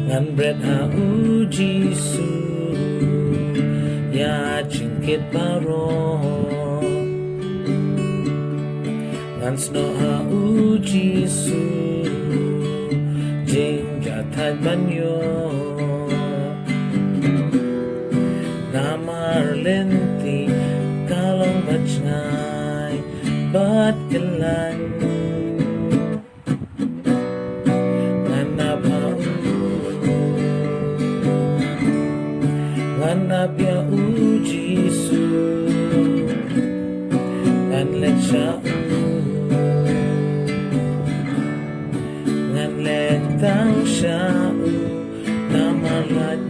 Ngan bread ha uji su ya jingkit paro ngan snow ha uji su jing jathat banyo namar lenti kalong bacngai bat kelan nganap ya uji su ngan let siya ngan let tang siya na malat